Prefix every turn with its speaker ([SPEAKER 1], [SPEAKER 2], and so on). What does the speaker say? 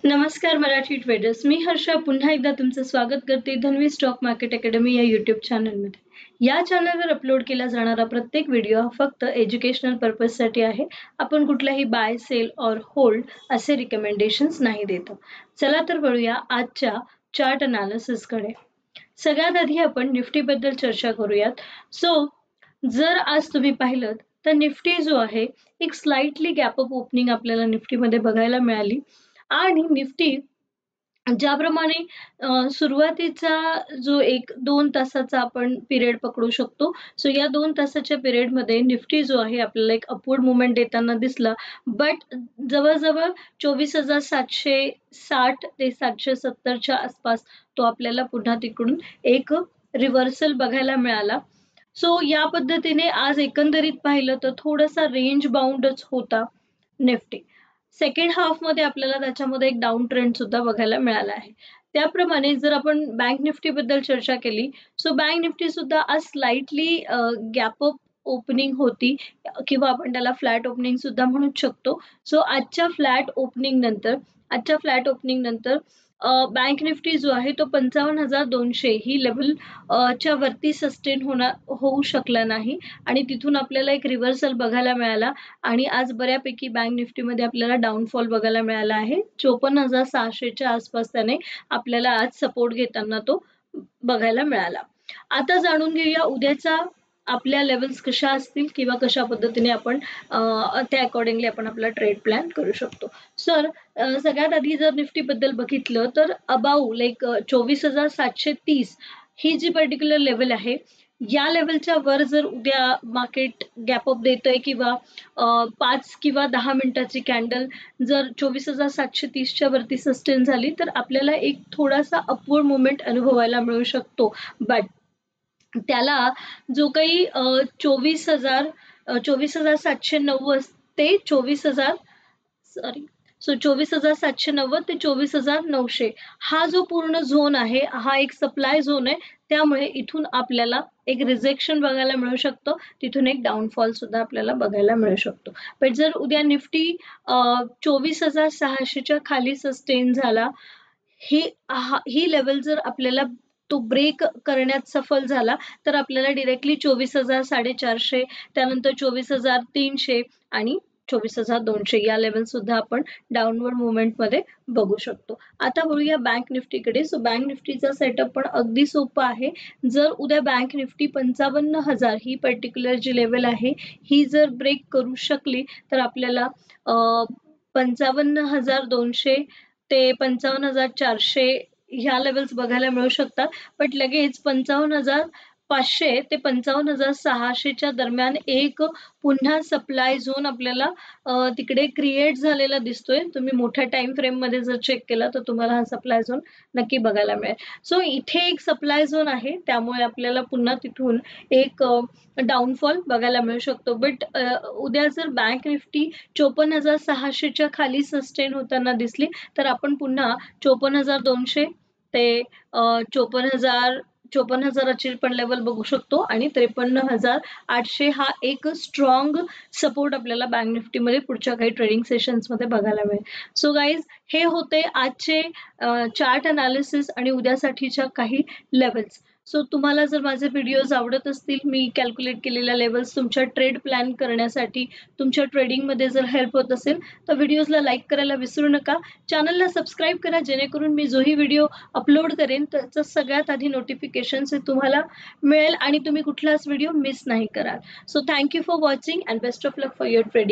[SPEAKER 1] नमस्कार मराठी ट्रेडर्स. मी हर्षा पुन्हा एकदा तुमचं स्वागत करते धन्वी स्टॉक मार्केट अकॅडमी या यूट्यूब चॅनलमध्ये. या चॅनलवर अपलोड केला जाणारा प्रत्येक व्हिडिओ हा फक्त एज्युकेशनल पर्पजसाठी आहे. आपण कुठलाही बाय, सेल और होल्ड असे रिकमेंडेशन्स नाही देत. चला तर वळूया आजच्या चार्ट अनालिसिसकडे. सगळ्यात आधी आपण निफ्टीबद्दल चर्चा करूयात. जर आज तुम्ही पाहिलं तर निफ्टी जो आहे एक स्लाइटली गॅप अप ओपनिंग आपल्याला निफ्टीमध्ये बघायला मिळाली आणि निफ्टी ज्याप्रमाणे सुरुवातीचा जो 1-2 तासाचा आपण पिरियड पकडू शकतो. या 2 तासाच्या पिरियडमध्ये निफ्टी जो आहे आपल्याला एक अपवर्ड मूव्हमेंट देताना दिसला. बट जवळ-जवळ 24,760 ते 770च्या आसपास तो आपल्याला पुन्हा तिकडून एक रिव्हर्सल बघायला मिळाला. या पद्धतीने आज एकंदरीत पाहिलं तर थोडासा रेंज बाउंडच होता निफ्टी. सेकंड हाफमध्ये आपल्याला त्याच्यामध्ये एक डाऊन ट्रेंड सुद्धा बघायला मिळाला आहे. त्याप्रमाणे जर आपण बँक निफ्टीबद्दल चर्चा केली, बँक निफ्टी सुद्धा आज स्लाइटली गॅप अप ओपनिंग होती किंवा आपण त्याला फ्लॅट ओपनिंग सुद्धा म्हणू शकतो. आजच्या फ्लॅट ओपनिंग नंतर बँक निफ्टी जो आहे तो 55,200 ही लेवल च्या वरती सस्टेन होऊ शकला नाही आणि तिथून आपल्याला एक रिव्हर्सल बघायला मिळाला आणि आज बऱ्यापैकी बँक निफ्टीमध्ये आपल्याला डाऊनफॉल बघायला मिळाला आहे. 54,600च्या आसपास त्याने आपल्याला आज सपोर्ट घेताना तो बघायला मिळाला. आता जाणून घेऊया उद्याचा आपल्या लेवल्स कशा असतील किंवा कशा पद्धतीने आपण त्या अकॉर्डिंगली आपण आपला ट्रेड प्लॅन करू शकतो. सगळ्यात आधी जर निफ्टी बद्दल बघितलं तर अबाऊ 24,730 ही जी पर्टिक्युलर लेवल आहे या लेवलच्या वर जर उद्या मार्केट गॅप अप देतोय किंवा 5 किंवा 10 मिनिटाची कॅन्डल जर 24,730च्या वरती सस्टेन झाली तर आपल्याला एक थोडासा अपवर्ड मूवमेंट अनुभवायला मिळू शकतो. बट त्याला जो काही 24,790 ते 24,790 ते 24,900 हा जो पूर्ण झोन आहे हा एक सप्लाय झोन आहे. त्यामुळे इथून आपल्याला एक रिजेक्शन बघायला मिळू शकतो, तिथून एक डाऊनफॉल सुद्धा आपल्याला बघायला मिळू शकतो. पण जर उद्या निफ्टी 24,600च्या खाली सस्टेन झाला, ही लेवल जर आपल्याला तो ब्रेक करण्यात सफल झाला तर आपल्याला डायरेक्टली 24,450 त्यानंतर 24,300 आणि 24,200 या लेवल सुद्धा आपण डाऊनवर्ड मुवमेंटमध्ये बघू शकतो. आता वळूया बँक निफ्टीकडे. बँक निफ्टीचा सेटअप पण अगदी सोपा आहे. जर उद्या बँक निफ्टी 55,000 ही पर्टिक्युलर जी लेवल आहे ही जर ब्रेक करू शकली तर आपल्याला 55,200 ते 55,400 ह्या लेवल्स बघायला मिळू शकतात. बट लगेच 55,500 ते 55,600च्या दरम्यान एक पुन्हा सप्लाय झोन आपल्याला तिकडे क्रिएट झालेला दिसतोय. तुम्ही मोठ्या टाइम फ्रेम मध्ये जर चेक केला तर तुम्हाला हा सप्लाय झोन नक्की बघायला मिळेल. इथे एक सप्लाय झोन आहे, त्यामुळे आपल्याला पुन्हा तिथून एक डाऊनफॉल बघायला मिळू शकतो. बट उद्या जर बँक निफ्टी 54,600च्या खाली सस्टेन होताना दिसली तर आपण पुन्हा 54,200 ते 54,000ची पण लेवल बघू शकतो आणि 53,800 हा एक स्ट्रॉंग सपोर्ट आपल्याला बँक निफ्टीमध्ये पुढच्या काही ट्रेडिंग सेशन्स मध्ये बघायला मिळेल. गाईज, हे होते आजचे चार्ट अनालिसिस आणि उद्यासाठीच्या काही लेवल्स. तुम्हाला जर माझे व्हिडिओज आवडत असतील, मी कॅल्क्युलेट केलेल्या लेवल्स तुमच्या ट्रेड प्लॅन करण्यासाठी तुमच्या ट्रेडिंगमध्ये जर हेल्प होत असेल तर व्हिडिओजला लाईक करायला विसरू नका. चॅनलला सबस्क्राईब करा जेणेकरून मी जोही व्हिडिओ अपलोड करेन त्याचं सगळ्यात आधी नोटिफिकेशन तुम्हाला मिळेल आणि तुम्ही कुठलाच व्हिडिओ मिस नाही कराल. Thank you for watching and best of luck for your trading.